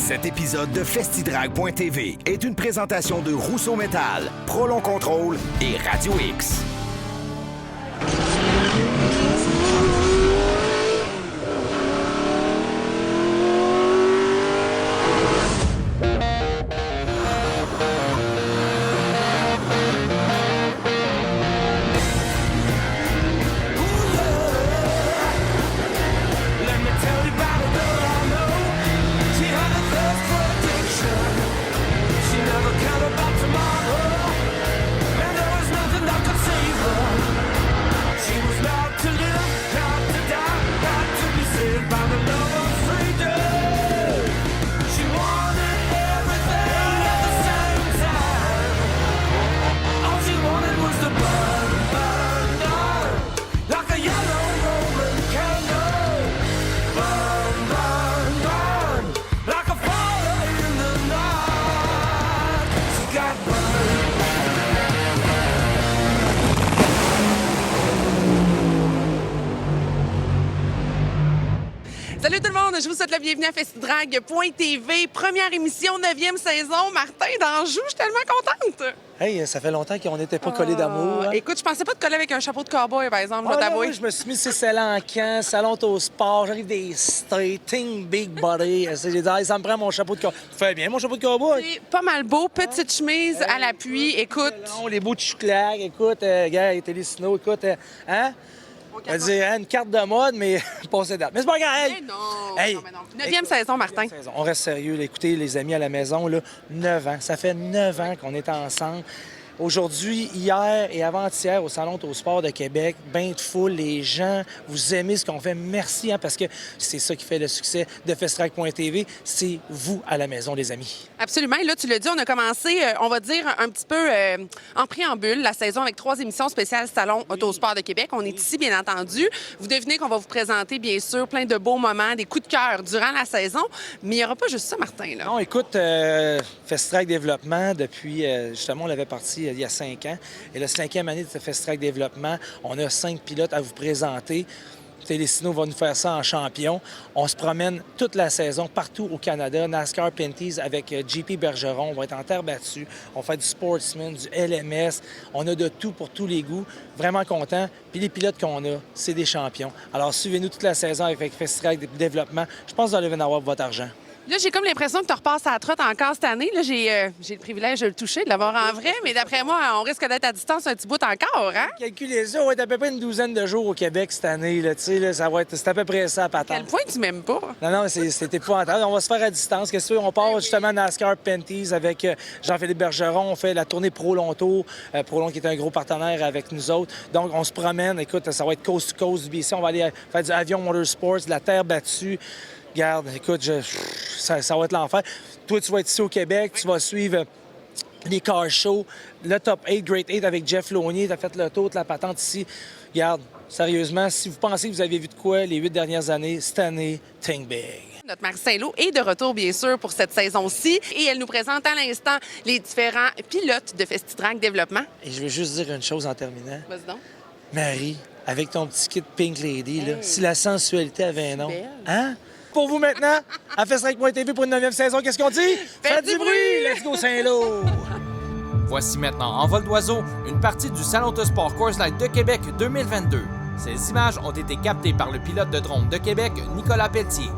Cet épisode de Festidrag.tv est une présentation de Rousseau Métal, Prolon Contrôle et Radio X. Salut tout le monde, je vous souhaite la bienvenue à Festidrag.tv, première émission, 9e saison. Martin d'Anjou, je suis tellement contente! Hey, ça fait longtemps qu'on n'était pas collés d'amour. Hein? Écoute, je pensais pas te coller avec un chapeau de cowboy, par exemple, je vais là, t'avouer. oui, je me suis mis sur salon en camp, salon au sport, j'arrive des straighting big body. J'ai dit, hey, ça me prend mon chapeau de cowboy. Fais bien mon chapeau de cowboy. C'est pas mal beau, petite chemise à l'appui, écoute. Les beaux chouclacs, écoute, gars, Télésino, écoute, hein? On va dire une carte de mode, mais passé date. Mais c'est pas grave. Hey, non, non. 9e saison, Martin. 9e saison. On reste sérieux. Là. Écoutez, les amis à la maison, là, 9 ans. Ça fait 9 ans qu'on est ensemble. Aujourd'hui, hier et avant-hier, au Salon au Sport de Québec, bain de foule, les gens, vous aimez ce qu'on fait. Merci, hein, parce que c'est ça qui fait le succès de Festidrag.tv. C'est vous à la maison, les amis. Absolument. Et là, tu l'as dit, on a commencé, on va dire, un petit peu en préambule, la saison avec 3 émissions spéciales Salon Autosport de Québec. On est ici, bien entendu. Vous devinez qu'on va vous présenter, bien sûr, plein de beaux moments, des coups de cœur durant la saison. Mais il n'y aura pas juste ça, Martin. Là. Non, écoute, Festidrag Développement, depuis, justement, on l'avait parti il y a 5 ans. Et la 5e année de Festidrag Développement, on a 5 pilotes à vous présenter. Télésino va nous faire ça en champion. On se promène toute la saison partout au Canada. NASCAR Pinties avec JP Bergeron. On va être en terre battue. On fait du Sportsman, du LMS. On a de tout pour tous les goûts. Vraiment content. Puis les pilotes qu'on a, c'est des champions. Alors suivez-nous toute la saison avec Festidrag Développement. Je pense que vous allez venir avoir votre argent. Là, j'ai comme l'impression que tu repasses à la trotte encore cette année. Là, j'ai le privilège de le toucher, de l'avoir en vrai, mais d'après moi, on risque d'être à distance un petit bout encore, hein? Calculez ça, on va être à peu près une douzaine de jours au Québec cette année. Là, là, c'est à peu près ça à patente. À quel point tu m'aimes pas? Non, c'était épouvantable. On va se faire à distance. Qu'est-ce que tu veux? On part justement à NASCAR Pinties avec Jean-Philippe Bergeron. On fait la tournée Prolon Tour. Prolon qui est un gros partenaire avec nous autres. Donc, on se promène. Écoute, ça va être coast to coast du BC. On va aller faire du avion motorsports, de la terre battue. Regarde, écoute, ça va être l'enfer. Toi, tu vas être ici au Québec, tu vas suivre les car shows, le Top 8, Great 8 avec Jeff Launier. Tu as fait le tour de la patente ici. Regarde, sérieusement, si vous pensez que vous avez vu de quoi les 8 dernières années, cette année, think big. Notre Marie Saint-Lô est de retour, bien sûr, pour cette saison-ci. Et elle nous présente à l'instant les différents pilotes de Festidrag Développement. Et je veux juste dire une chose en terminant. Vas-y donc. Marie, avec ton petit kit Pink Lady, là, si la sensualité avait un nom. Belle. Hein? Pour vous maintenant, à Festidrag.tv pour une 9e saison, qu'est-ce qu'on dit? Faites du bruit! Let's go Saint-Lô! Voici maintenant en vol d'oiseau une partie du Salon Autosport Coors Light de Québec 2022. Ces images ont été captées par le pilote de drone de Québec, Nicolas Pelletier.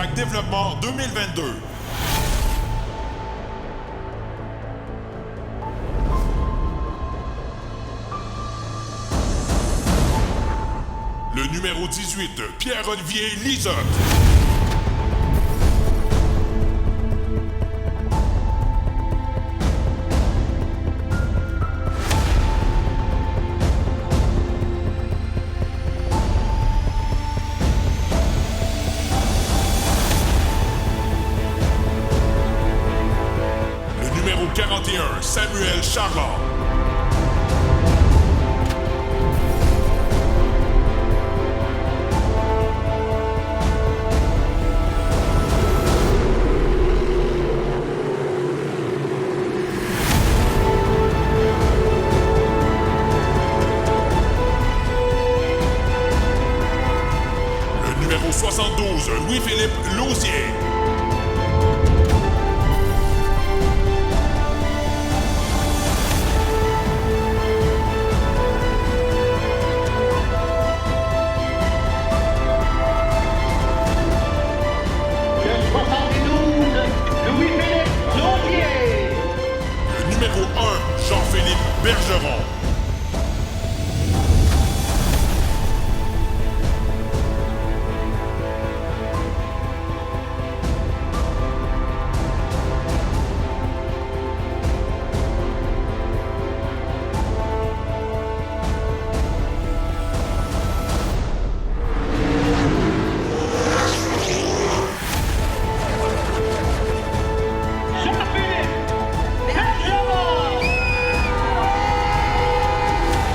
Drag Développement 2022. Le numéro 18, Pierre-Olivier Lisotte. Le numéro 41, Samuel Charland. Le numéro 72, Louis-Philippe Lausier. Le numéro 1, Jean-Philippe Bergeron.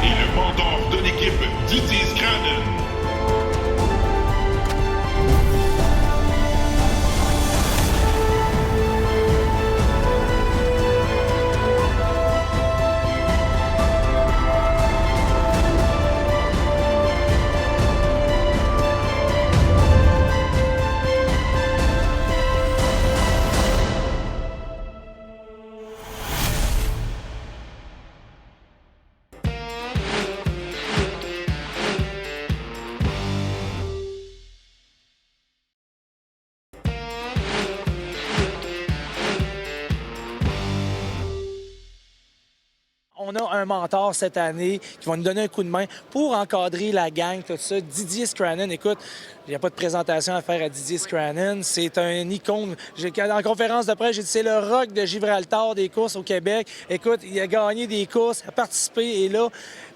Et le pendant de l'équipe Didier Scranton. On a un mentor cette année qui va nous donner un coup de main pour encadrer la gang, tout ça. Didier Scranton, écoute, il n'y a pas de présentation à faire à Didier Scranton. C'est un icône. En conférence de presse, j'ai dit c'est le rock de Gibraltar des courses au Québec. Écoute, il a gagné des courses, il a participé et là,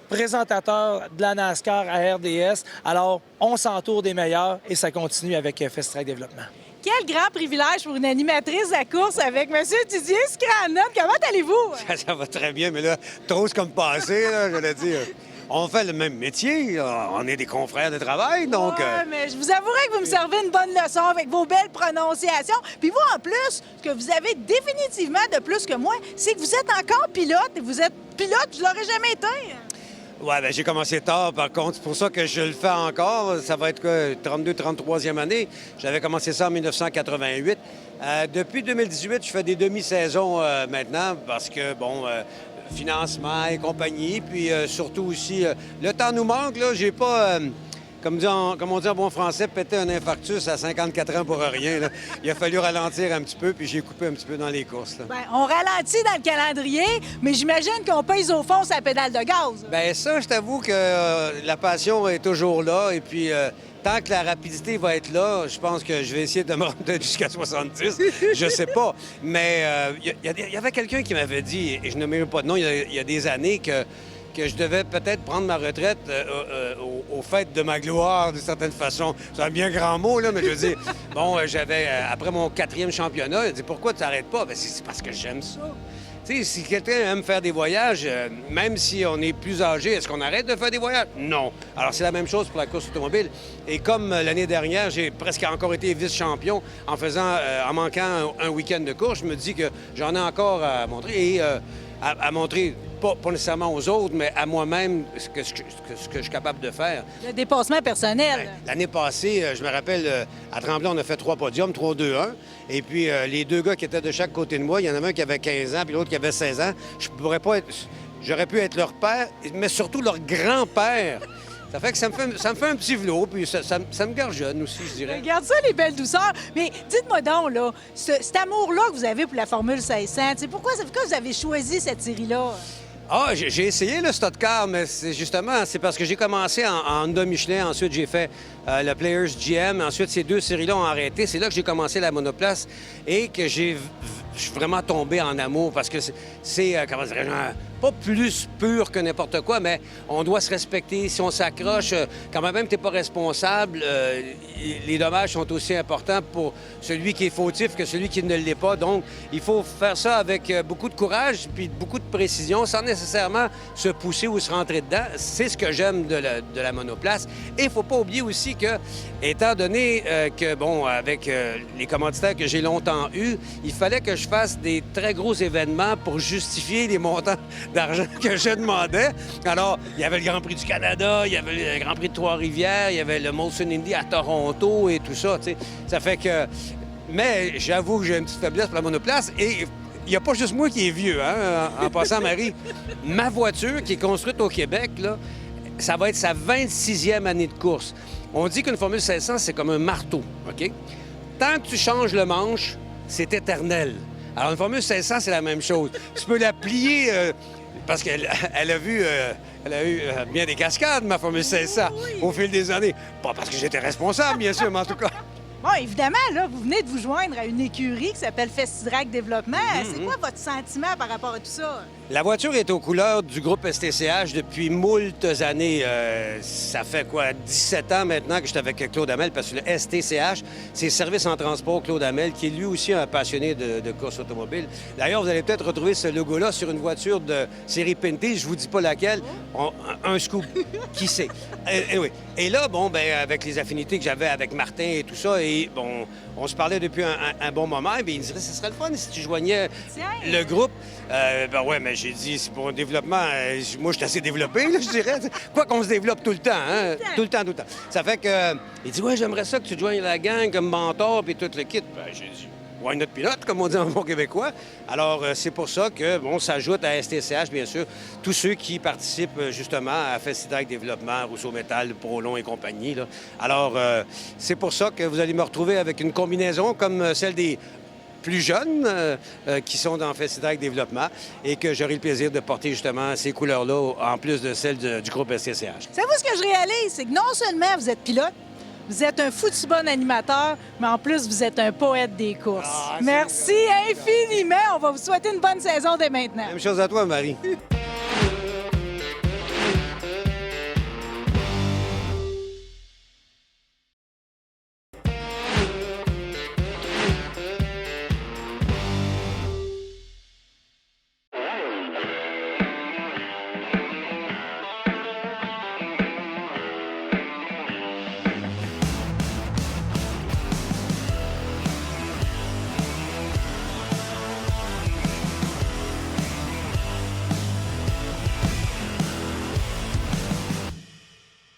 présentateur de la NASCAR à RDS. Alors, on s'entoure des meilleurs et ça continue avec Fast Track Développement. Quel grand privilège pour une animatrice de la course avec M. Didier Scranton. Comment allez-vous? Ça va très bien, mais là, trop c'est comme passé, là, je voulais dire. On fait le même métier, on est des confrères de travail, donc... Ouais, mais je vous avouerai que vous me servez une bonne leçon avec vos belles prononciations. Puis vous, en plus, ce que vous avez définitivement de plus que moi, c'est que vous êtes encore pilote. Et vous êtes pilote, je l'aurais jamais été. Ouais, ben j'ai commencé tard, par contre. C'est pour ça que je le fais encore. Ça va être quoi, 33e année. J'avais commencé ça en 1988. Depuis 2018, je fais des demi-saisons maintenant parce que, bon, financement et compagnie. Puis surtout aussi, le temps nous manque, là. J'ai pas... Comme on dit en bon français, péter un infarctus à 54 ans pour rien. Là. Il a fallu ralentir un petit peu, puis j'ai coupé un petit peu dans les courses. Là. Bien, on ralentit dans le calendrier, mais j'imagine qu'on pèse au fond sa pédale de gaz. Bien, ça, je t'avoue que la passion est toujours là. Et puis, tant que la rapidité va être là, je pense que je vais essayer de me rendre jusqu'à 70. Je sais pas. Mais il y avait quelqu'un qui m'avait dit, et je ne mets pas de nom, il y a des années, que je devais peut-être prendre ma retraite au fait de ma gloire, d'une certaine façon. C'est un bien grand mot, là, mais je veux dire, bon, j'avais, après mon 4e championnat, il a dit « Pourquoi tu n'arrêtes pas? » Bien, c'est parce que j'aime ça. Tu sais, si quelqu'un aime faire des voyages, même si on est plus âgé, est-ce qu'on arrête de faire des voyages? Non. Alors, c'est la même chose pour la course automobile. Et comme l'année dernière, j'ai presque encore été vice-champion en manquant un week-end de course, je me dis que j'en ai encore à montrer. Et à montrer, pas nécessairement aux autres, mais à moi-même, ce que je suis capable de faire. Le dépassement personnel. L'année passée, je me rappelle, à Tremblay, on a fait 3 podiums, 3-2-1. Et puis, les 2 gars qui étaient de chaque côté de moi, il y en avait un qui avait 15 ans, puis l'autre qui avait 16 ans. J'aurais pu être leur père, mais surtout leur grand-père. Ça fait que ça me fait un petit velours, puis ça me garde jeune aussi, je dirais. Regarde ça, les belles douceurs. Mais dites-moi donc, là, cet amour-là que vous avez pour la Formule 1600, pourquoi vous avez choisi cette série-là? Ah, j'ai essayé le Stock Car, mais c'est parce que j'ai commencé en Honda Michelin. Ensuite, j'ai fait le Players GM. Ensuite, ces deux séries-là ont arrêté. C'est là que j'ai commencé la monoplace et que je suis vraiment tombé en amour parce que c'est comment dirais-je, pas plus pur que n'importe quoi, mais on doit se respecter. Si on s'accroche, quand même, tu n'es pas responsable. Les dommages sont aussi importants pour celui qui est fautif que celui qui ne l'est pas. Donc, il faut faire ça avec beaucoup de courage puis beaucoup de précision, sans nécessairement se pousser ou se rentrer dedans. C'est ce que j'aime de la monoplace. Et il ne faut pas oublier aussi que, étant donné que, bon, avec les commanditaires que j'ai longtemps eus, il fallait que je fasse des très gros événements pour justifier les montants d'argent que je demandais. Alors, il y avait le Grand Prix du Canada, il y avait le Grand Prix de Trois-Rivières, il y avait le Molson Indy à Toronto et tout ça, tu sais. Ça fait que... Mais j'avoue que j'ai une petite faiblesse pour la monoplace et il n'y a pas juste moi qui est vieux, hein, en passant, Marie. Ma voiture, qui est construite au Québec, là, ça va être sa 26e année de course. On dit qu'une Formule 1600, c'est comme un marteau, OK? Tant que tu changes le manche, c'est éternel. Alors, une Formule 1600, c'est la même chose. Tu peux la plier... parce qu'elle a eu bien des cascades, ma Formule 1600, au fil des années. Pas parce que j'étais responsable, bien sûr, mais en tout cas. Bon, évidemment, là, vous venez de vous joindre à une écurie qui s'appelle Festidrag Développement. C'est quoi votre sentiment par rapport à tout ça? La voiture est aux couleurs du groupe STCH depuis moultes années. Ça fait quoi, 17 ans maintenant que je suis avec Claude Hamel, parce que le STCH, c'est Service en transport Claude Hamel, qui est lui aussi un passionné de course automobile. D'ailleurs, vous allez peut-être retrouver ce logo-là sur une voiture de série Pinty, je vous dis pas laquelle, un scoop, qui sait. Et là, bon, ben avec les affinités que j'avais avec Martin et tout ça, et bon, on se parlait depuis un bon moment, et bien, il me disait, ce serait le fun si tu joignais le groupe. Ben ouais, mais j'ai dit, c'est pour un développement, moi, je suis assez développé, là, je dirais. Quoi qu'on se développe tout le temps, hein? Tout le temps. Ça fait que, il dit, ouais, j'aimerais ça que tu te joignes la gang comme mentor, puis tout le kit. Ben, j'ai dit, why not pilote, comme on dit en bon québécois. Alors, c'est pour ça que, bon, s'ajoute à STCH, bien sûr, tous ceux qui participent, justement, à Festidrag Développement, Rousseau Métal, Prolon et compagnie, là. Alors, c'est pour ça que vous allez me retrouver avec une combinaison comme celle des plus jeunes qui sont dans Festidrag Développement et que j'aurai le plaisir de porter justement ces couleurs-là en plus de celles du groupe STCH. Savez-vous ce que je réalise? C'est que non seulement vous êtes pilote, vous êtes un foutu bon animateur, mais en plus, vous êtes un poète des courses. Merci infiniment. On va vous souhaiter une bonne saison dès maintenant. Même chose à toi, Marie.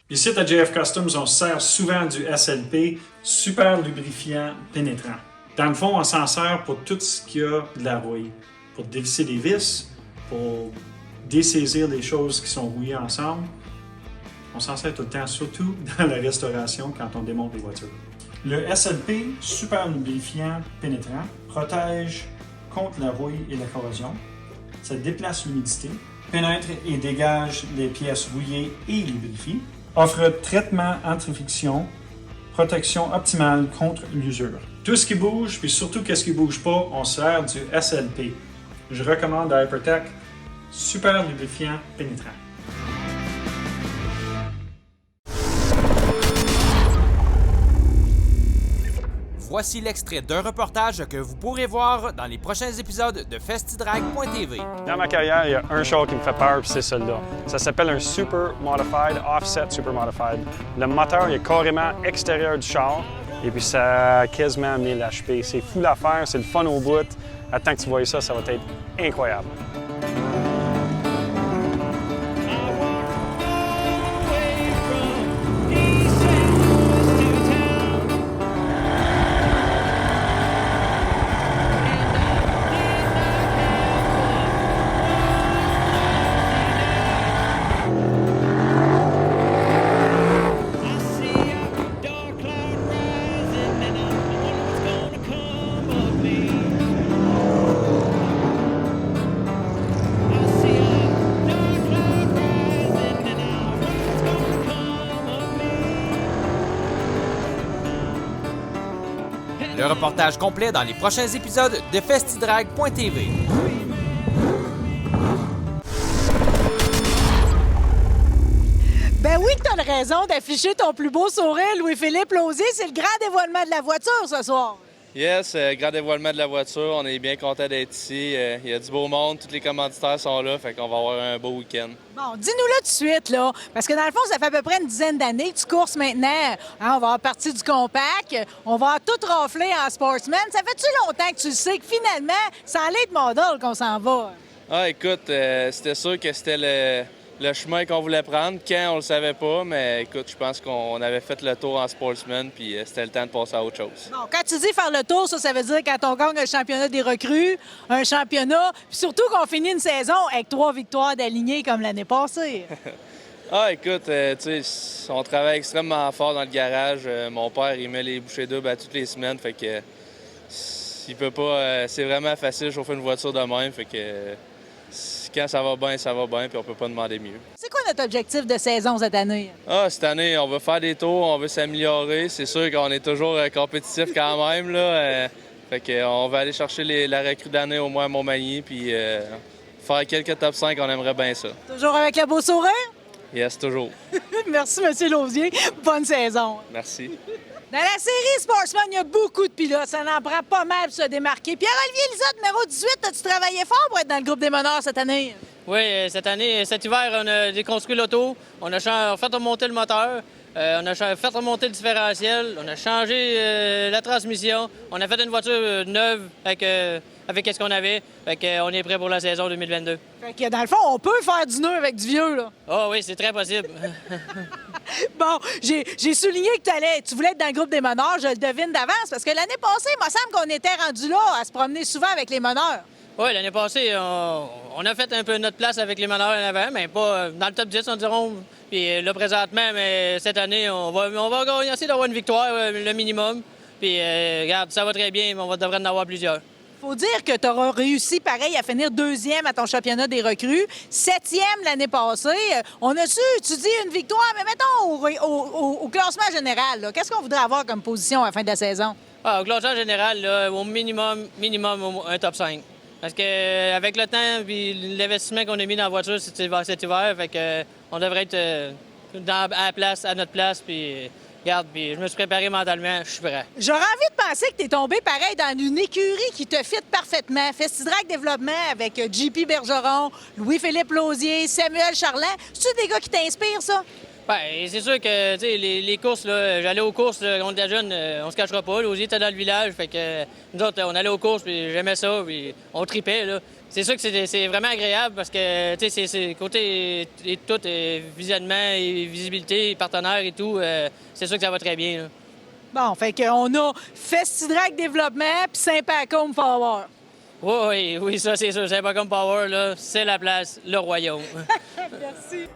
Ici, à JF Customs, on se sert souvent du SLP, super lubrifiant pénétrant. Dans le fond, on s'en sert pour tout ce qui a de la rouille. Pour dévisser des vis, pour dessaisir des choses qui sont rouillées ensemble. On s'en sert tout le temps, surtout dans la restauration quand on démonte les voitures. Le SLP, super lubrifiant pénétrant, protège contre la rouille et la corrosion. Ça déplace l'humidité, pénètre et dégage les pièces rouillées et lubrifie. Offre traitement anti-friction, protection optimale contre l'usure. Tout ce qui bouge, puis surtout qu'est-ce qui bouge pas, on sert du SLP. Je recommande Hypertech, super lubrifiant pénétrant. Voici l'extrait d'un reportage que vous pourrez voir dans les prochains épisodes de Festidrag.tv. Dans ma carrière, il y a un char qui me fait peur, puis c'est celui-là. Ça s'appelle un Super Modified, Offset Super Modified. Le moteur il est carrément extérieur du char, et puis ça a quasiment 1000 HP. C'est fou l'affaire, c'est le fun au bout. Attends que tu vois ça, ça va être incroyable. Le reportage complet dans les prochains épisodes de festidrag.tv. Ben oui que t'as raison d'afficher ton plus beau sourire, Louis-Philippe Lausier. C'est le grand dévoilement de la voiture ce soir. Yes, grand dévoilement de la voiture. On est bien content d'être ici. Il y a du beau monde, tous les commanditaires sont là, fait qu'on va avoir un beau week-end. Bon, dis-nous là tout de suite, là, parce que dans le fond, ça fait à peu près une dizaine d'années que tu courses maintenant. Hein, on va avoir partie du compact, on va tout rafler en sportsman. Ça fait-tu longtemps que tu sais que finalement, c'est en late model qu'on s'en va? Ah, écoute, c'était sûr que c'était le chemin qu'on voulait prendre. Quand, on le savait pas, mais écoute, je pense qu'on avait fait le tour en sportsman, puis c'était le temps de passer à autre chose. Bon, quand tu dis faire le tour, ça veut dire quand on gagne un championnat des recrues, un championnat, puis surtout qu'on finit une saison avec 3 victoires d'alignées comme l'année passée. Ah, écoute, tu sais, on travaille extrêmement fort dans le garage. Mon père, il met les bouchées doubles à toutes les semaines, fait que il peut pas. C'est vraiment facile de chauffer une voiture de même, fait que quand ça va bien, puis on peut pas demander mieux. C'est quoi notre objectif de saison cette année? Ah, cette année, on veut faire des tours, on veut s'améliorer. C'est sûr qu'on est toujours compétitif quand même, là. Fait qu'on va aller chercher la recrue d'année au moins à Montmagny, puis faire quelques top 5, on aimerait bien ça. Toujours avec le beau sourire? Yes, toujours. Merci, M. Lausier. Bonne saison. Merci. Dans la série Sportsman, il y a beaucoup de pilotes. Ça en prend pas mal pour se démarquer. Pierre-Olivier Lizotte, numéro 18, as-tu travaillé fort pour être dans le groupe des meneurs cette année? Oui, cette année, cet hiver, on a déconstruit l'auto. On a fait remonter le moteur. On a fait remonter le différentiel. On a changé la transmission. On a fait une voiture neuve avec ce qu'on avait. Fait qu'on est prêt pour la saison 2022. Fait que dans le fond, on peut faire du nœud avec du vieux, là. Oh oui, c'est très possible. Bon, j'ai souligné que tu voulais être dans le groupe des meneurs, je le devine d'avance, parce que l'année passée, il me semble qu'on était rendu là à se promener souvent avec les meneurs. Oui, l'année passée, on a fait un peu notre place avec les meneurs en avant, mais pas dans le top 10, on dirait. Puis là, présentement, mais cette année, on va essayer d'avoir une victoire, le minimum. Puis regarde, ça va très bien, mais on devrait en avoir plusieurs. Faut dire que tu auras réussi, pareil, à finir 2e à ton championnat des recrues, 7e l'année passée. On a su, tu dis, une victoire, mais mettons au classement général, là, qu'est-ce qu'on voudrait avoir comme position à la fin de la saison? Ah, au classement général, là, au minimum, un top 5. Parce qu'avec le temps et l'investissement qu'on a mis dans la voiture cet hiver, fait que, on devrait être à notre place, puis... Regarde, puis je me suis préparé mentalement, je suis prêt. J'aurais envie de penser que tu es tombé pareil dans une écurie qui te fit parfaitement. Festidrag Développement avec JP Bergeron, Louis-Philippe Lausier, Samuel Charland. C'est-tu des gars qui t'inspirent, ça? Bien, c'est sûr que, tu sais, les courses, là, j'allais aux courses, là, quand on était jeune, on se cachera pas. Lausier était dans le village, fait que nous autres, on allait aux courses, puis j'aimais ça, puis on tripait, là. C'est sûr que c'est vraiment agréable parce que, tu sais, c'est côté et tout, visionnement et visibilité, partenaires et tout, c'est sûr que ça va très bien, là. Bon, fait qu'on a Festidrag Développement puis Saint-Pacôme Power. Oui, ça, c'est sûr. Saint-Pacôme Power, là, c'est la place, le royaume. Merci.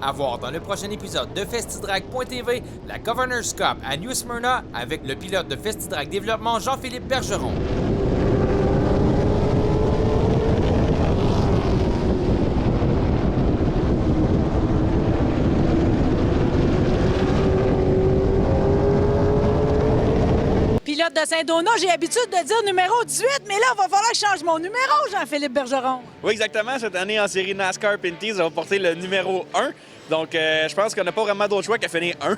À voir dans le prochain épisode de Festidrag.tv, la Governor's Cup à New Smyrna avec le pilote de Festidrag Développement Jean-Philippe Bergeron. Pilote de Saint-Donat, j'ai l'habitude de dire numéro 18, mais là, il va falloir que je change mon numéro, Jean-Philippe Bergeron. Oui, exactement. Cette année, en série NASCAR Pinties, on va porter le numéro 1. Donc, je pense qu'on n'a pas vraiment d'autre choix qu'à finir 1.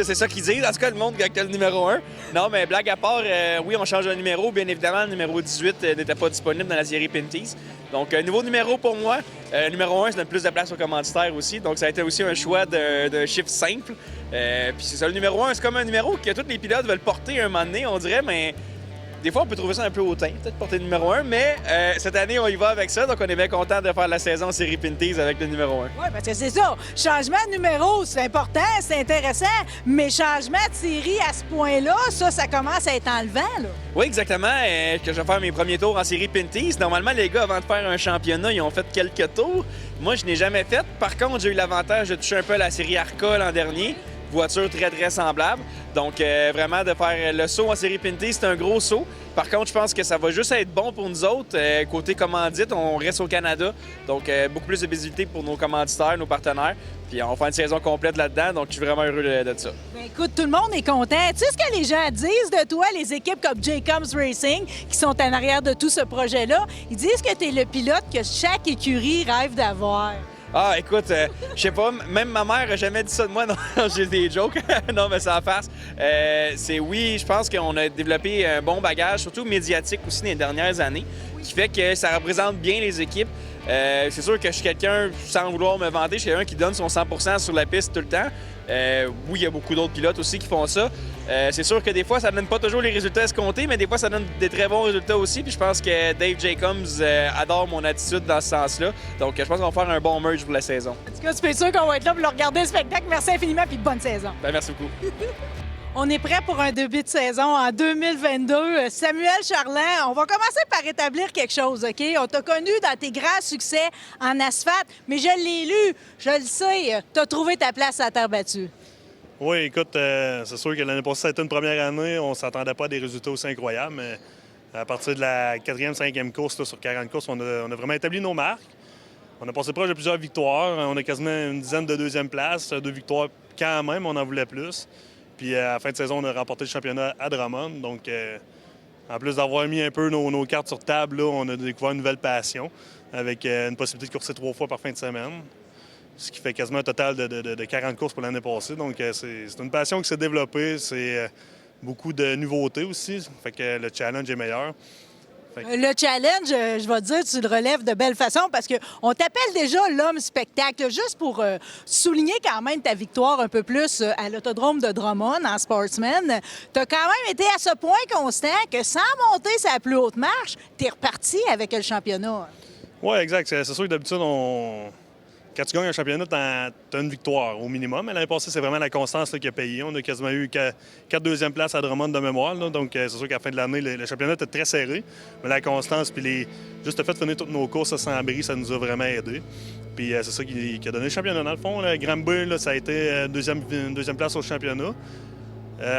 C'est ça qu'ils disent. En tout cas, le monde qui a le numéro 1. Non, mais blague à part, oui, on change de numéro. Bien évidemment, le numéro 18 n'était pas disponible dans la série Pinties. Donc, nouveau numéro pour moi. Numéro 1, ça donne plus de place aux commanditaires aussi. Donc, ça a été aussi un choix de chiffre simple. Puis c'est ça, le numéro 1, c'est comme un numéro que tous les pilotes veulent porter un moment donné, on dirait, mais des fois, on peut trouver ça un peu hautain, peut-être porter le numéro 1, mais cette année, on y va avec ça, donc on est bien content de faire la saison série Pinties avec le numéro 1. Oui, parce que c'est ça. Changement de numéro, c'est important, c'est intéressant, mais changement de série à ce point-là, ça commence à être enlevant, là. Oui, exactement. Que je vais faire mes premiers tours en série Pinties. Normalement, les gars, avant de faire un championnat, ils ont fait quelques tours. Moi, je n'ai jamais fait. Par contre, j'ai eu l'avantage de toucher un peu à la série ARCA l'an dernier. voitures très, très semblables. Donc, vraiment, de faire le saut en série Pinty, c'est un gros saut. Par contre, je pense que ça va juste être bon pour nous autres. Côté commandite, on reste au Canada. Donc, beaucoup plus de visibilité pour nos commanditaires, nos partenaires. Puis, on va faire une saison complète là-dedans. Donc, je suis vraiment heureux de ça. Ben, écoute, tout le monde est content. Tu sais ce que les gens disent de toi, les équipes comme Jacobs Racing, qui sont en arrière de tout ce projet-là? Ils disent que tu es le pilote que chaque écurie rêve d'avoir. Ah, écoute, je sais pas, même ma mère a jamais dit ça de moi. Non, j'ai des jokes. Non, mais ça en face. Oui, je pense qu'on a développé un bon bagage, surtout médiatique aussi dans les dernières années, qui fait que ça représente bien les équipes. C'est sûr que je suis quelqu'un, sans vouloir me vanter, je suis quelqu'un qui donne son 100% sur la piste tout le temps. Oui, il y a beaucoup d'autres pilotes aussi qui font ça. C'est sûr que des fois, ça ne donne pas toujours les résultats escomptés, mais des fois, ça donne des très bons résultats aussi. Puis je pense que Dave Jacobs adore mon attitude dans ce sens-là. Donc, je pense qu'on va faire un bon merge pour la saison. En tout cas, tu peux être sûr qu'on va être là pour le regarder le spectacle. Merci infiniment, puis bonne saison. Ben, merci beaucoup. On est prêt pour un début de saison en 2022. Samuel Charland, on va commencer par établir quelque chose, OK? On t'a connu dans tes grands succès en asphalte, mais je l'ai lu, je le sais, t'as trouvé ta place à la terre battue. Oui, écoute, c'est sûr que l'année passée, ça a été une première année. On ne s'attendait pas à des résultats aussi incroyables, mais à partir de la 4e, 5e course, là, sur 40 courses, on a vraiment établi nos marques. On a passé proche de plusieurs victoires. On a quasiment une dizaine de deuxième place, 2 victoires quand même, on en voulait plus. Puis à la fin de saison, on a remporté le championnat à Drummond. Donc, en plus d'avoir mis un peu nos cartes sur table, là, on a découvert une nouvelle passion avec une possibilité de courser 3 fois par fin de semaine, ce qui fait quasiment un total de 40 courses pour l'année passée. Donc, c'est une passion qui s'est développée. C'est beaucoup de nouveautés aussi. Fait que le challenge est meilleur. Le challenge, je vais te dire, tu le relèves de belle façon parce qu'on t'appelle déjà l'homme spectacle. Juste pour souligner quand même ta victoire un peu plus à l'autodrome de Drummond en sportsman, tu as quand même été à ce point constant que sans monter sa plus haute marche, tu es reparti avec le championnat. Oui, exact. C'est sûr que d'habitude, quand tu gagnes un championnat, tu as une victoire au minimum. Mais l'année passée, c'est vraiment la constance là, qui a payé. On a quasiment eu 4 deuxièmes places à Drummond de mémoire. Là. Donc, c'est sûr qu'à la fin de l'année, le championnat était très serré. Mais la constance, puis juste le fait de finir toutes nos courses sans bris, ça nous a vraiment aidés. Puis c'est ça qui a donné le championnat. Dans le fond, Granby, là, ça a été une deuxième place au championnat.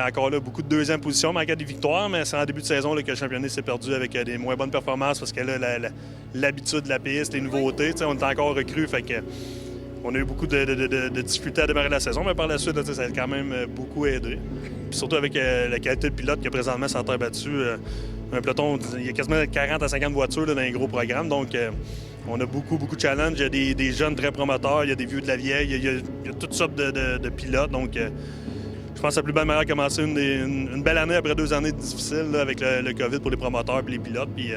Encore là, beaucoup de deuxième position, manquait des victoires, mais c'est en début de saison là, que le championnat s'est perdu avec des moins bonnes performances parce que là, l'habitude de la piste, les nouveautés, on est encore recrues, fait que on a eu beaucoup de difficultés à démarrer la saison, mais par la suite, là, ça a quand même beaucoup aidé. Puis surtout avec la qualité de pilote qu'il y a présentement sur la terre battue, un peloton, il y a quasiment 40 à 50 voitures là, dans les gros programmes, donc on a beaucoup de challenges. Il y a des jeunes très promoteurs, il y a des vieux de la vieille, il y a toutes sortes de pilotes, donc je pense que c'est la plus belle manière de commencer une belle année après 2 années difficiles là, avec le COVID pour les promoteurs et les pilotes. Puis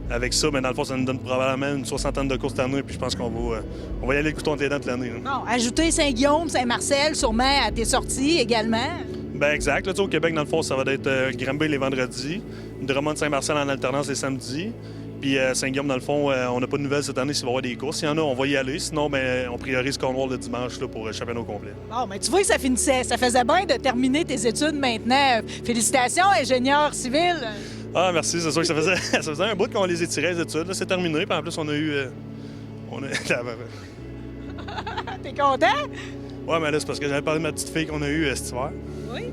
avec ça, dans le fond, ça nous donne probablement une 60aine de courses cette année. Puis je pense qu'on va y aller le couteau entre les dents toute l'année. Bon, ajouter Saint-Guillaume, Saint-Marcel, sûrement à tes sorties également. Bien, exact. Là, au Québec, dans le fond, ça va être Granby les vendredis, Drummond-Saint-Marcel en alternance les samedis. Puis Saint-Guillaume, dans le fond, on n'a pas de nouvelles cette année s'il va y avoir des courses. S'il y en a, on va y aller. Sinon, on priorise Cornwall le dimanche là, pour le championnat au complet. Bon, mais tu vois que ça faisait bien de terminer tes études maintenant. Félicitations, ingénieur civil. Ah, merci. C'est sûr que ça faisait un bout qu'on les étirait, les études. Là, c'est terminé. Puis en plus, on a eu... T'es content? Ouais, mais là, c'est parce que j'avais parlé de ma petite fille qu'on a eue cet hiver. Oui.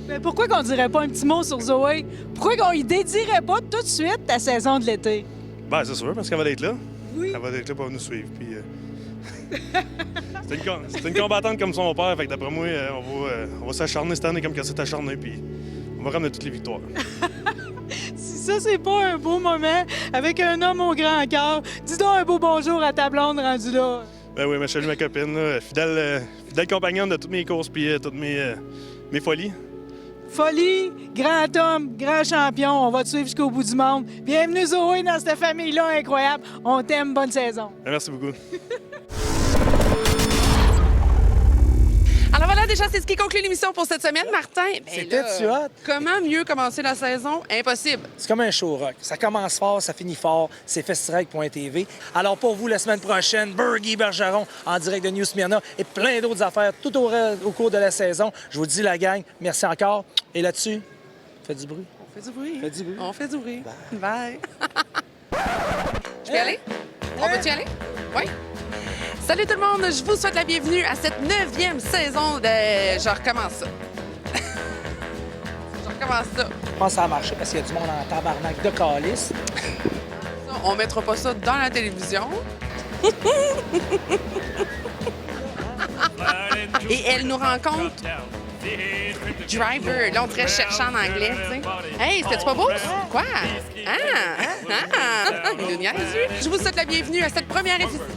Mais pourquoi qu'on dirait pas un petit mot sur Zoé? Pourquoi qu'on y dédierait pas tout de suite ta saison de l'été? Ben, c'est sûr, parce qu'elle va être là. Oui. Elle va être là pour nous suivre. Puis, c'est une combattante comme son père, fait que d'après moi, on va s'acharner cette année comme qu'elle s'est acharnée, puis on va ramener toutes les victoires. Si ça, c'est pas un beau moment avec un homme au grand cœur, dis donc un beau bonjour à ta blonde rendue là. Ben oui, mais je salue ma copine, là, fidèle compagnonne de toutes mes courses puis toutes mes folies. Folie, grand homme, grand champion, on va te suivre jusqu'au bout du monde. Bienvenue Zoé dans cette famille-là incroyable. On t'aime, bonne saison. Merci beaucoup. Alors voilà, déjà, c'est ce qui conclut l'émission pour cette semaine. Martin, C'était-tu hot? Comment mieux commencer la saison? Impossible. C'est comme un show rock. Ça commence fort, ça finit fort. C'est festistrike.tv. Alors pour vous, la semaine prochaine, Bergy Bergeron en direct de New Smyrna et plein d'autres affaires tout au cours de la saison. Je vous dis, la gang, merci encore. Et là-dessus, faites du bruit. On fait du bruit. Faites du bruit. On fait du bruit. Bye. Je peux y aller? On peut-y aller? Oui. Salut tout le monde, je vous souhaite la bienvenue à cette 9e saison de... Je recommence ça. Je recommence ça. Je pense que ça a marché parce qu'il y a du monde en tabarnak de calice. On mettra pas ça dans la télévision. Et elle nous rencontre Driver. Là, on pourrait chercher en anglais, tu sais. Hey, c'était pas beau? Quoi? Il nous niaise, lui. Je vous souhaite la bienvenue à cette première épisode.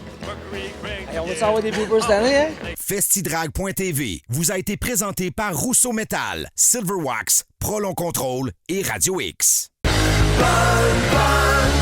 Hey, on va savoir des bloopers cette année, hein? Festidrag.tv vous a été présenté par Rousseau Metal, Silverwax, Prolon Control et Radio X. Bang, bang.